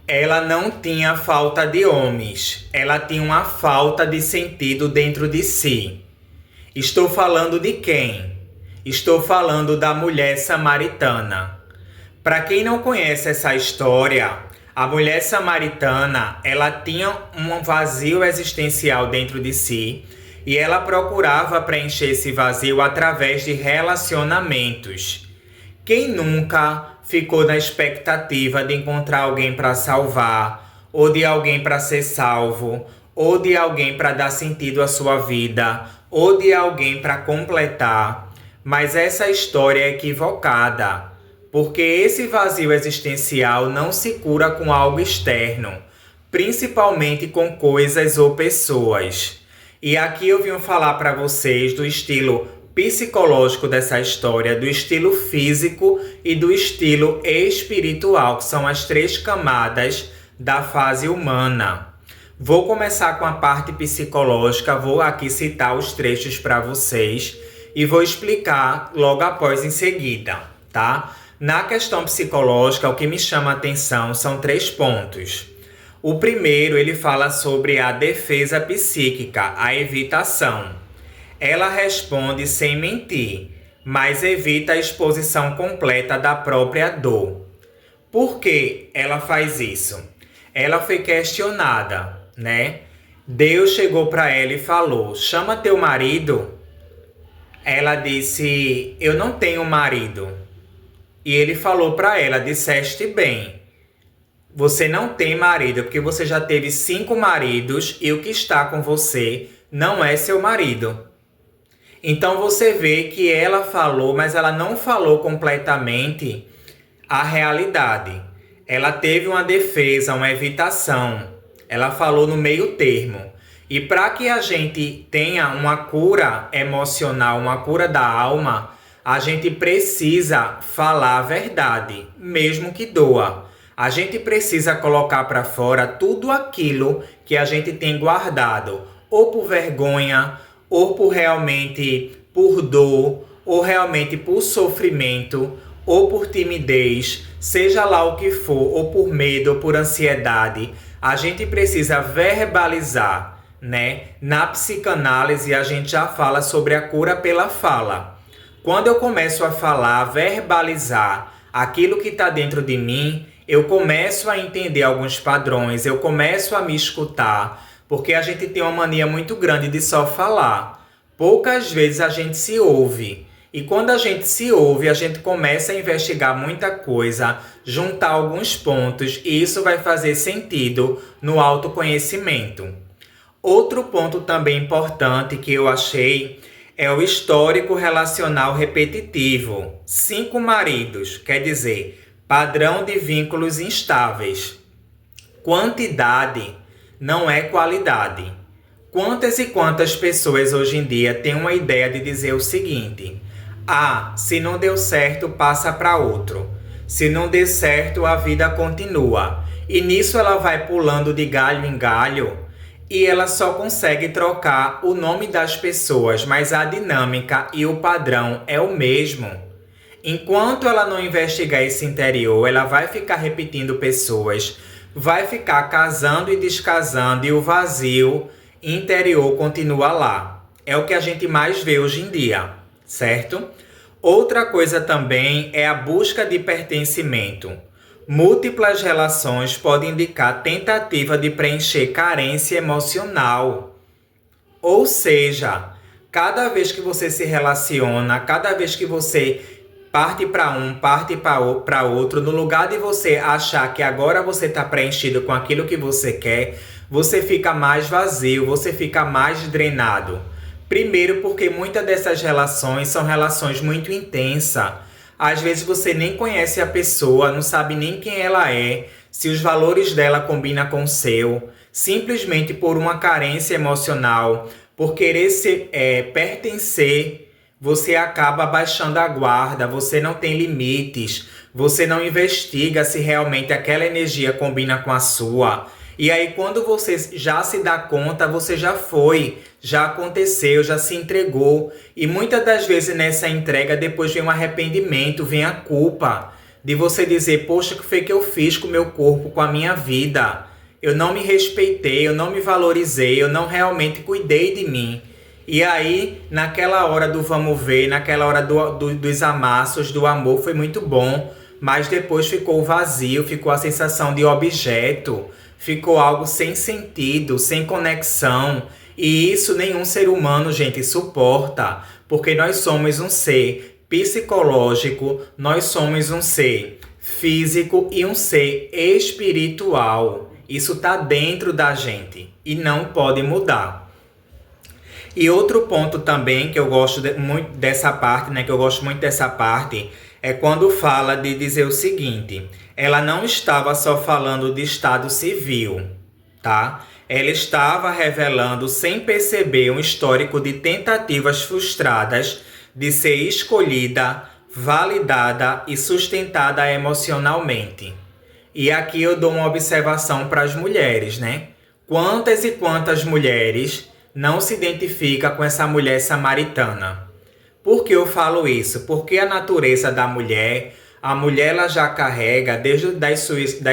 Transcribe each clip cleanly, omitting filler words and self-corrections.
Ela não tinha falta de homens, ela tinha uma falta de sentido dentro de si. Estou falando de quem? Estou falando da mulher samaritana. Para quem não conhece essa história, a mulher samaritana, ela tinha um vazio existencial dentro de si e ela procurava preencher esse vazio através de relacionamentos. Quem nunca ficou na expectativa de encontrar alguém para salvar, ou de alguém para ser salvo, ou de alguém para dar sentido à sua vida, ou de alguém para completar? Mas essa história é equivocada, porque esse vazio existencial não se cura com algo externo, principalmente com coisas ou pessoas. E aqui eu vim falar para vocês do estilo psicológico dessa história, do estilo físico e do estilo espiritual, que são as três camadas da fase humana. Vou começar com a parte psicológica, vou aqui citar os trechos para vocês e vou explicar logo após em seguida, tá? Na questão psicológica, o que me chama a atenção são 3 pontos. O primeiro, ele fala sobre a defesa psíquica, a evitação. Ela responde sem mentir, mas evita a exposição completa da própria dor. Por que ela faz isso? Ela foi questionada, né? Deus chegou para ela e falou: chama teu marido. Ela disse: eu não tenho marido. E ele falou para ela: disseste bem. Você não tem marido porque você já teve 5 maridos e o que está com você não é seu marido. Então você vê que ela falou, mas ela não falou completamente a realidade. Ela teve uma defesa, uma evitação. Ela falou no meio termo. E para que a gente tenha uma cura emocional, uma cura da alma, a gente precisa falar a verdade, mesmo que doa. A gente precisa colocar para fora tudo aquilo que a gente tem guardado, ou por vergonha, ou por dor, ou realmente por sofrimento, ou por timidez, seja lá o que for, ou por medo, ou por ansiedade. A gente precisa verbalizar, né? Na psicanálise a gente já fala sobre a cura pela fala. Quando eu começo a falar, a verbalizar aquilo que está dentro de mim, eu começo a entender alguns padrões, eu começo a me escutar, porque a gente tem uma mania muito grande de só falar. Poucas vezes a gente se ouve. E quando a gente se ouve, a gente começa a investigar muita coisa, juntar alguns pontos, e isso vai fazer sentido no autoconhecimento. Outro ponto também importante que eu achei é o histórico relacional repetitivo. 5 maridos, quer dizer, padrão de vínculos instáveis. Quantidade não é qualidade. Quantas e quantas pessoas hoje em dia têm uma ideia de dizer o seguinte: se não deu certo, passa para outro. Se não der certo, a vida continua. E nisso ela vai pulando de galho em galho e ela só consegue trocar o nome das pessoas, mas a dinâmica e o padrão é o mesmo. Enquanto ela não investigar esse interior, ela vai ficar repetindo pessoas, vai ficar casando e descasando e o vazio interior continua lá. É o que a gente mais vê hoje em dia, certo? Outra coisa também é a busca de pertencimento. Múltiplas relações podem indicar tentativa de preencher carência emocional. Ou seja, cada vez que você se relaciona, cada vez que você parte para um, parte para outro, no lugar de você achar que agora você está preenchido com aquilo que você quer, você fica mais vazio, você fica mais drenado. Primeiro porque muitas dessas relações são relações muito intensas. Às vezes você nem conhece a pessoa, não sabe nem quem ela é, se os valores dela combinam com o seu, simplesmente por uma carência emocional, por querer pertencer, você acaba baixando a guarda, você não tem limites, você não investiga se realmente aquela energia combina com a sua. E aí quando você já se dá conta, você já foi, já aconteceu, já se entregou. E muitas das vezes nessa entrega depois vem um arrependimento, vem a culpa De você dizer, poxa, o que foi que eu fiz com o meu corpo, com a minha vida? Eu não me respeitei, eu não me valorizei, eu não realmente cuidei de mim. E aí, naquela hora do vamos ver, naquela hora dos amassos, do amor, foi muito bom. Mas depois ficou vazio, ficou a sensação de objeto, ficou algo sem sentido, sem conexão. E isso nenhum ser humano, gente, suporta. Porque nós somos um ser psicológico, nós somos um ser físico e um ser espiritual. Isso está dentro da gente e não pode mudar. E outro ponto também que eu gosto muito dessa parte, né? Que eu gosto muito dessa parte é quando fala de dizer o seguinte: ela não estava só falando de estado civil, tá? Ela estava revelando sem perceber um histórico de tentativas frustradas de ser escolhida, validada e sustentada emocionalmente. E aqui eu dou uma observação para as mulheres, né? Quantas e quantas mulheres não se identificam com essa mulher samaritana? Por que eu falo isso? Porque a natureza da mulher, a mulher ela já carrega desde das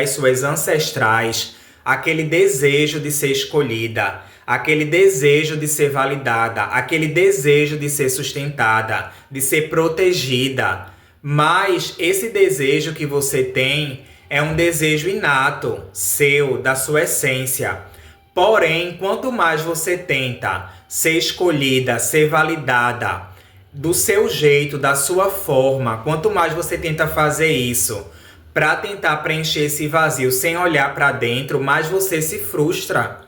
suas ancestrais aquele desejo de ser escolhida, aquele desejo de ser validada, aquele desejo de ser sustentada, de ser protegida. Mas esse desejo que você tem é um desejo inato, seu, da sua essência. Porém, quanto mais você tenta ser escolhida, ser validada, do seu jeito, da sua forma, quanto mais você tenta fazer isso para tentar preencher esse vazio sem olhar para dentro, mais você se frustra.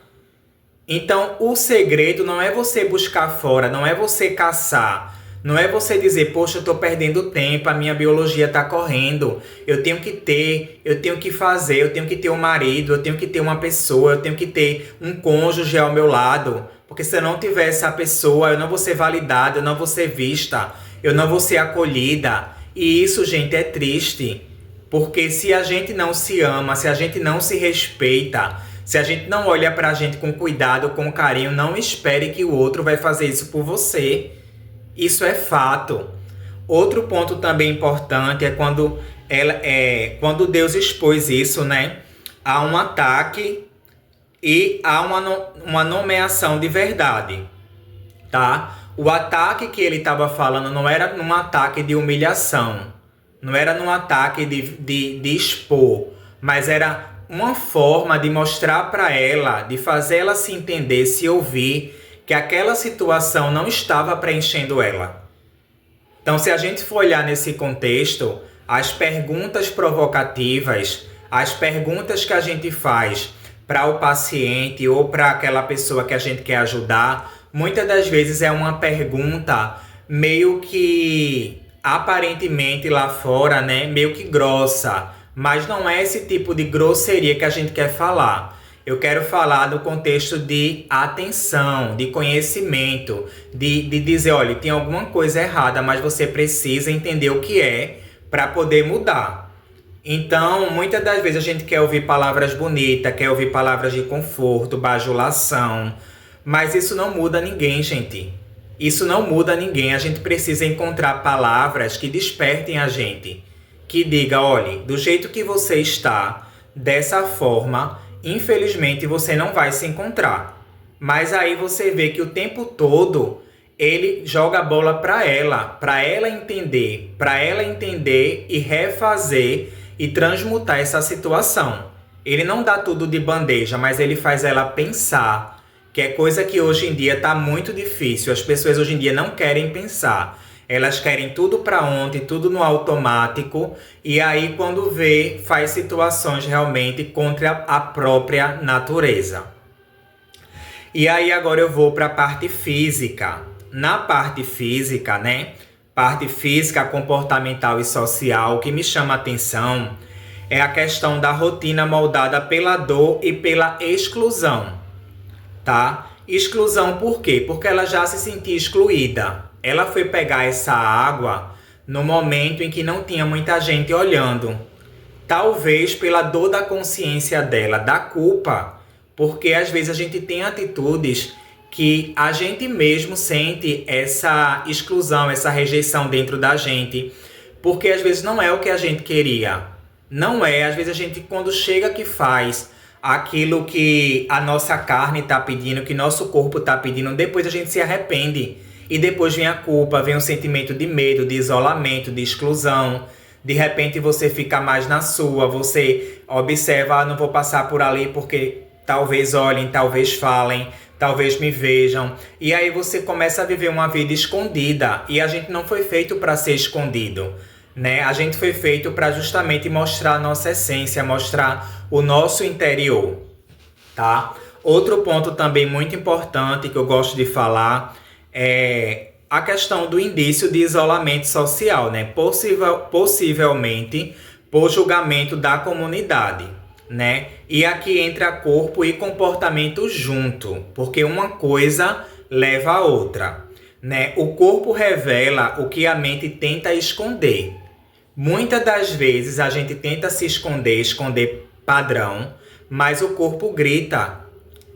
Então, o segredo não é você buscar fora, não é você caçar, não é você dizer, poxa, eu estou perdendo tempo, a minha biologia está correndo, eu tenho que ter, eu tenho que fazer, eu tenho que ter um marido, eu tenho que ter uma pessoa, eu tenho que ter um cônjuge ao meu lado, porque se eu não tiver essa pessoa, eu não vou ser validada, eu não vou ser vista, eu não vou ser acolhida. E isso, gente, é triste. Porque se a gente não se ama, se a gente não se respeita, se a gente não olha pra gente com cuidado, com carinho, não espere que o outro vai fazer isso por você. Isso é fato. Outro ponto também importante é quando Deus expôs isso, né? Há um ataque e há uma nomeação de verdade, tá? O ataque que ele estava falando não era um ataque de humilhação, não era num ataque de expor, mas era uma forma de mostrar para ela, de fazer ela se entender, se ouvir, que aquela situação não estava preenchendo ela. Então, se a gente for olhar nesse contexto, as perguntas provocativas, as perguntas que a gente faz para o paciente ou para aquela pessoa que a gente quer ajudar, muitas das vezes é uma pergunta meio que aparentemente lá fora, né, meio que grossa, mas não é esse tipo de grosseria que a gente quer falar. Eu quero falar do contexto de atenção, de conhecimento, de dizer, olha, tem alguma coisa errada, mas você precisa entender o que é para poder mudar. Então, muitas das vezes a gente quer ouvir palavras bonitas, quer ouvir palavras de conforto, bajulação, mas isso não muda ninguém, gente. Isso não muda ninguém. A gente precisa encontrar palavras que despertem a gente, que diga, olhe, do jeito que você está, dessa forma, infelizmente você não vai se encontrar. Mas aí você vê que o tempo todo ele joga a bola para ela entender e refazer e transmutar essa situação. Ele não dá tudo de bandeja, mas ele faz ela pensar, que é coisa que hoje em dia está muito difícil. As pessoas hoje em dia não querem pensar. Elas querem tudo para ontem, tudo no automático. E aí, quando vê, faz situações realmente contra a própria natureza. E aí, agora eu vou para a parte física. Na parte física, né? Parte física, comportamental e social, o que me chama a atenção é a questão da rotina moldada pela dor e pela exclusão, tá? Exclusão por quê? Porque ela já se sentia excluída. Ela foi pegar essa água no momento em que não tinha muita gente olhando. Talvez pela dor da consciência dela, da culpa. Porque às vezes a gente tem atitudes que a gente mesmo sente essa exclusão, essa rejeição dentro da gente. porque às vezes não é o que a gente queria. Não é, às vezes a gente quando chega que faz aquilo que a nossa carne está pedindo, que nosso corpo está pedindo, depois a gente se arrepende. E depois vem a culpa, vem um sentimento de medo, de isolamento, de exclusão. De repente você fica mais na sua, você observa, não vou passar por ali porque talvez olhem, talvez falem, talvez me vejam. E aí você começa a viver uma vida escondida. E a gente não foi feito para ser escondido, né? A gente foi feito para justamente mostrar a nossa essência, mostrar o nosso interior, tá? Outro ponto também muito importante que eu gosto de falar é a questão do indício de isolamento social, né? Possivelmente por julgamento da comunidade, né? E aqui entra corpo e comportamento junto, porque uma coisa leva a outra, né? O corpo revela o que a mente tenta esconder. Muitas das vezes a gente tenta se esconder padrão, mas o corpo grita.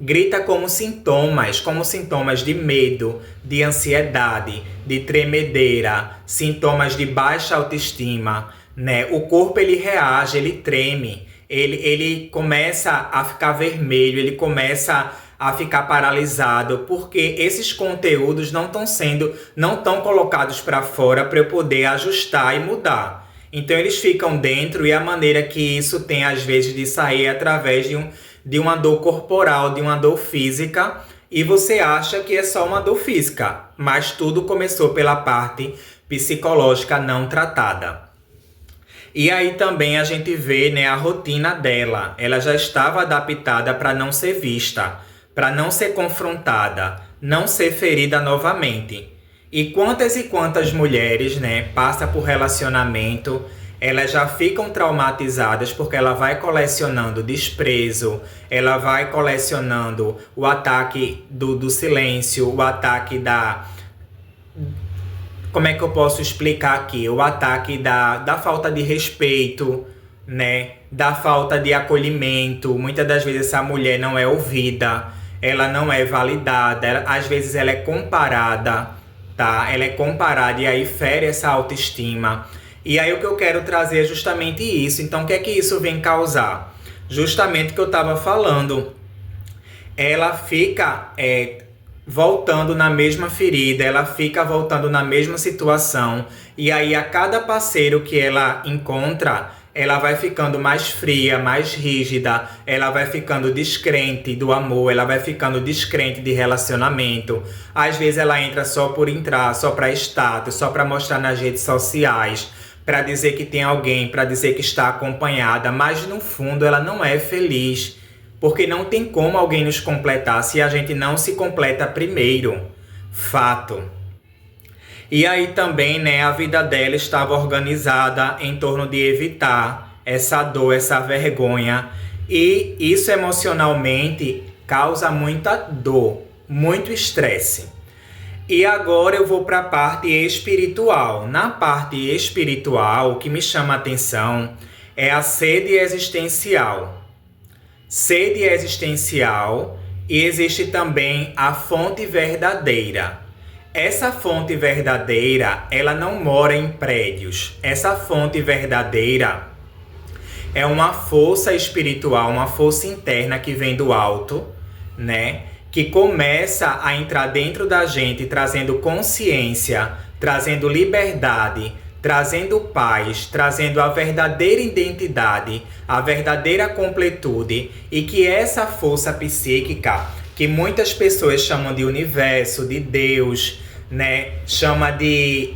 Grita como sintomas de medo, de ansiedade, de tremedeira, sintomas de baixa autoestima, né? O corpo ele reage, ele treme, ele começa a ficar vermelho, ele começa a ficar paralisado, porque esses conteúdos não estão colocados para fora para eu poder ajustar e mudar. Então eles ficam dentro e a maneira que isso tem às vezes de sair é através de uma dor corporal, de uma dor física, e você acha que é só uma dor física, mas tudo começou pela parte psicológica não tratada. E aí também a gente vê, né, a rotina dela. Ela já estava adaptada para não ser vista, para não ser confrontada, não ser ferida novamente. E quantas mulheres, né, passam por relacionamento, elas já ficam traumatizadas porque ela vai colecionando desprezo, ela vai colecionando o ataque do silêncio, o ataque da... Como é que eu posso explicar aqui? O ataque da falta de respeito, né? Da falta de acolhimento. Muitas das vezes essa mulher não é ouvida, ela não é validada, às vezes ela é comparada, tá? Ela é comparada e aí fere essa autoestima. E aí o que eu quero trazer é justamente isso. Então o que é que isso vem causar? Justamente o que eu estava falando. Ela fica voltando na mesma ferida, ela fica voltando na mesma situação. E aí a cada parceiro que ela encontra, ela vai ficando mais fria, mais rígida, ela vai ficando descrente do amor, ela vai ficando descrente de relacionamento. Às vezes ela entra só por entrar, só para status, só para mostrar nas redes sociais, para dizer que tem alguém, para dizer que está acompanhada, mas no fundo ela não é feliz, porque não tem como alguém nos completar se a gente não se completa primeiro. Fato. E aí também, né, a vida dela estava organizada em torno de evitar essa dor, essa vergonha. E isso emocionalmente causa muita dor, muito estresse. E agora eu vou para a parte espiritual. Na parte espiritual, o que me chama a atenção é a sede existencial. Sede existencial, e existe também a fonte verdadeira. Essa fonte verdadeira, ela não mora em prédios. Essa fonte verdadeira é uma força espiritual, uma força interna que vem do alto, né? Que começa a entrar dentro da gente, trazendo consciência, trazendo liberdade, trazendo paz, trazendo a verdadeira identidade, a verdadeira completude, e que essa força psíquica, que muitas pessoas chamam de universo, de Deus, né? Chama de...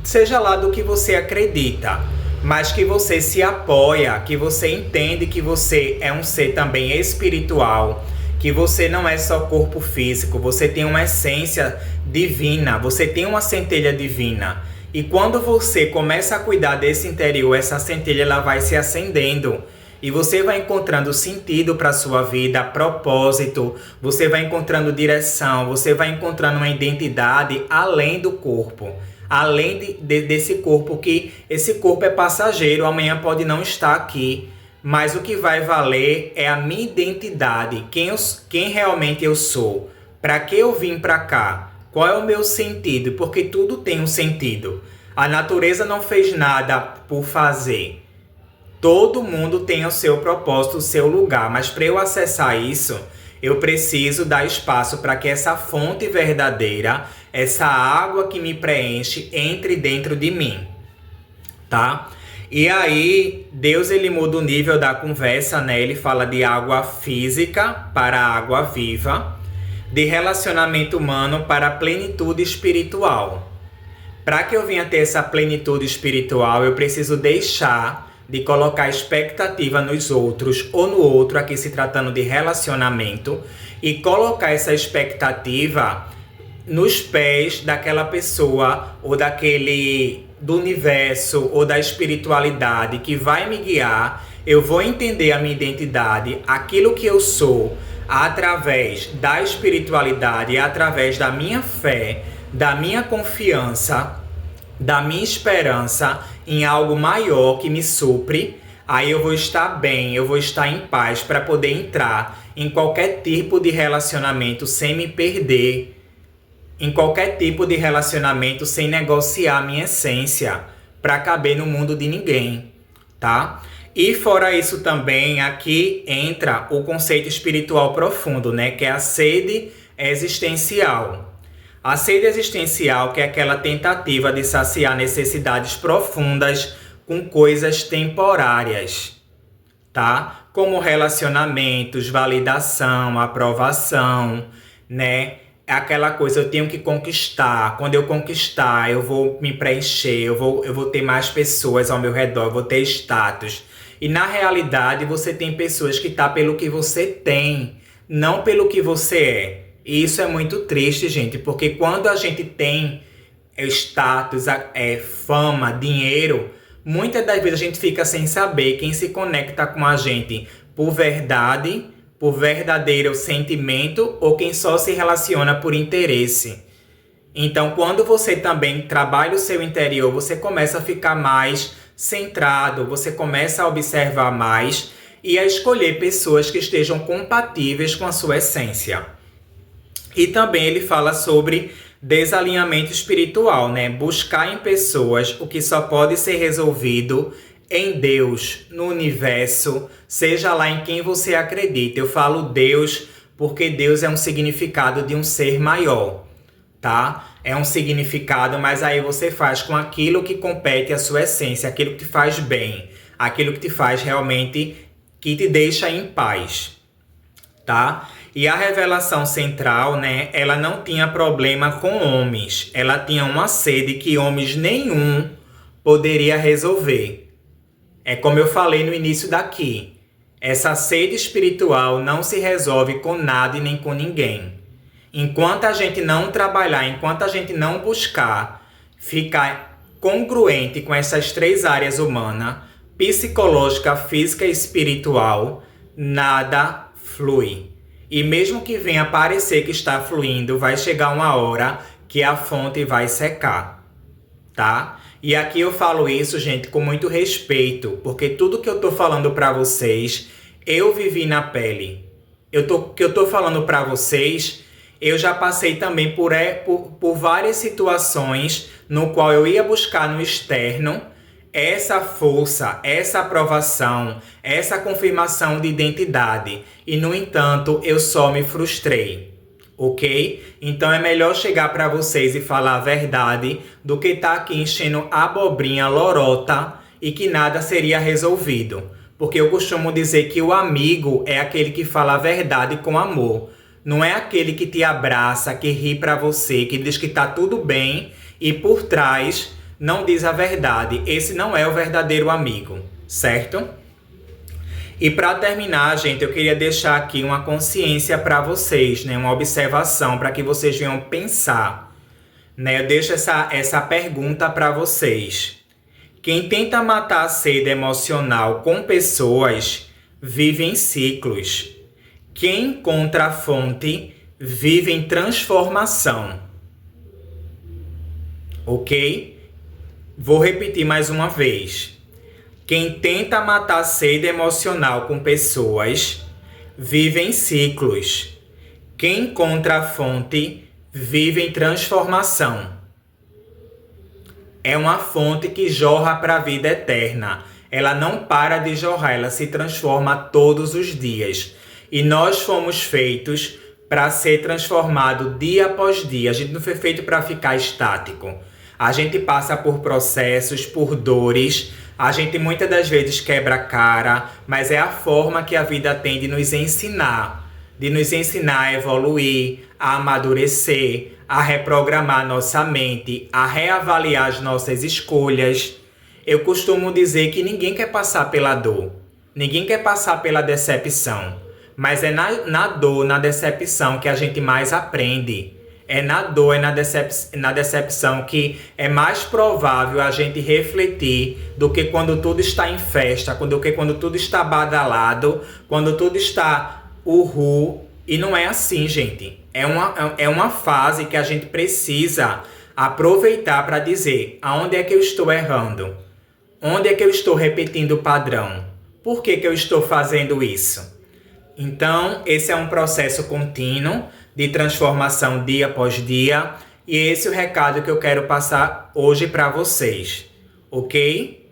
seja lá do que você acredita, mas que você se apoia, que você entende que você é um ser também espiritual, que você não é só corpo físico, você tem uma essência divina, você tem uma centelha divina. E quando você começa a cuidar desse interior, essa centelha ela vai se acendendo. E você vai encontrando sentido para a sua vida, propósito, você vai encontrando direção, você vai encontrando uma identidade além do corpo. Além desse corpo, que esse corpo é passageiro, amanhã pode não estar aqui. Mas o que vai valer é a minha identidade, quem realmente eu sou. Para que eu vim para cá? Qual é o meu sentido? Porque tudo tem um sentido. A natureza não fez nada por fazer. Todo mundo tem o seu propósito, o seu lugar, mas para eu acessar isso, eu preciso dar espaço para que essa fonte verdadeira, essa água que me preenche, entre dentro de mim, tá? E aí, Deus ele muda o nível da conversa, né? Ele fala de água física para água viva, de relacionamento humano para plenitude espiritual. Para que eu venha ter essa plenitude espiritual, eu preciso deixar de colocar expectativa nos outros ou no outro, aqui se tratando de relacionamento, e colocar essa expectativa nos pés daquela pessoa ou do universo ou da espiritualidade que vai me guiar. Eu vou entender a minha identidade, aquilo que eu sou, através da espiritualidade, através da minha fé, da minha confiança, da minha esperança em algo maior que me supre. Aí eu vou estar bem, eu vou estar em paz para poder entrar em qualquer tipo de relacionamento sem me perder, em qualquer tipo de relacionamento sem negociar minha essência para caber no mundo de ninguém, tá? E fora isso também, aqui entra o conceito espiritual profundo, né? Que é a sede existencial. A sede existencial, que é aquela tentativa de saciar necessidades profundas com coisas temporárias, tá? Como relacionamentos, validação, aprovação, né? Aquela coisa, eu tenho que conquistar. Quando eu conquistar, eu vou me preencher, eu vou ter mais pessoas ao meu redor, eu vou ter status. E na realidade, você tem pessoas que estão pelo que você tem, não pelo que você é. E isso é muito triste, gente, porque quando a gente tem status, fama, dinheiro, muitas das vezes a gente fica sem saber quem se conecta com a gente por verdade, por verdadeiro sentimento ou quem só se relaciona por interesse. Então, quando você também trabalha o seu interior, você começa a ficar mais centrado, você começa a observar mais e a escolher pessoas que estejam compatíveis com a sua essência. E também ele fala sobre desalinhamento espiritual, né? Buscar em pessoas o que só pode ser resolvido em Deus, no universo, seja lá em quem você acredita. Eu falo Deus porque Deus é um significado de um ser maior, tá? É um significado, mas aí você faz com aquilo que compete à sua essência, aquilo que te faz bem, aquilo que te faz realmente, que te deixa em paz, tá? E a revelação central, né, ela não tinha problema com homens. Ela tinha uma sede que homens nenhum poderia resolver. É como eu falei no início daqui. Essa sede espiritual não se resolve com nada e nem com ninguém. Enquanto a gente não trabalhar, enquanto a gente não buscar ficar congruente com essas três áreas humanas, psicológica, física e espiritual, nada flui. E mesmo que venha parecer que está fluindo, vai chegar uma hora que a fonte vai secar, tá? E aqui eu falo isso, gente, com muito respeito, porque tudo que eu tô falando para vocês, eu vivi na pele. Que eu tô falando para vocês, eu já passei também por várias situações no qual eu ia buscar no externo essa força, essa aprovação, essa confirmação de identidade. E, no entanto, eu só me frustrei, ok? Então é melhor chegar para vocês e falar a verdade do que estar aqui enchendo abobrinha, lorota e que nada seria resolvido. Porque eu costumo dizer que o amigo é aquele que fala a verdade com amor. Não é aquele que te abraça, que ri para você, que diz que tá tudo bem e por trás não diz a verdade. Esse não é o verdadeiro amigo, certo? E para terminar, gente, eu queria deixar aqui uma consciência para vocês, né? Uma observação para que vocês venham pensar, né? Eu deixo essa pergunta para vocês. Quem tenta matar a sede emocional com pessoas vive em ciclos. Quem encontra a fonte vive em transformação. Ok? Vou repetir mais uma vez. Quem tenta matar a sede emocional com pessoas vive em ciclos. Quem encontra a fonte vive em transformação. é uma fonte que jorra para a vida eterna. Ela não para de jorrar, ela se transforma todos os dias. E nós fomos feitos para ser transformado dia após dia. A gente não foi feito para ficar estático. A gente passa por processos, por dores. A gente muitas das vezes quebra a cara, mas é a forma que a vida tem de nos ensinar a evoluir, a amadurecer, a reprogramar nossa mente, a reavaliar as nossas escolhas. Eu costumo dizer que ninguém quer passar pela dor, ninguém quer passar pela decepção, mas é na dor, na decepção que a gente mais aprende. É na dor, na decepção que é mais provável a gente refletir do que quando tudo está em festa, do que quando tudo está badalado, quando tudo está uhul. E não é assim, gente. É uma fase que a gente precisa aproveitar para dizer aonde é que eu estou errando, onde é que eu estou repetindo o padrão, por que que eu estou fazendo isso. Então, esse é um processo contínuo de transformação dia após dia, e esse é o recado que eu quero passar hoje para vocês, ok?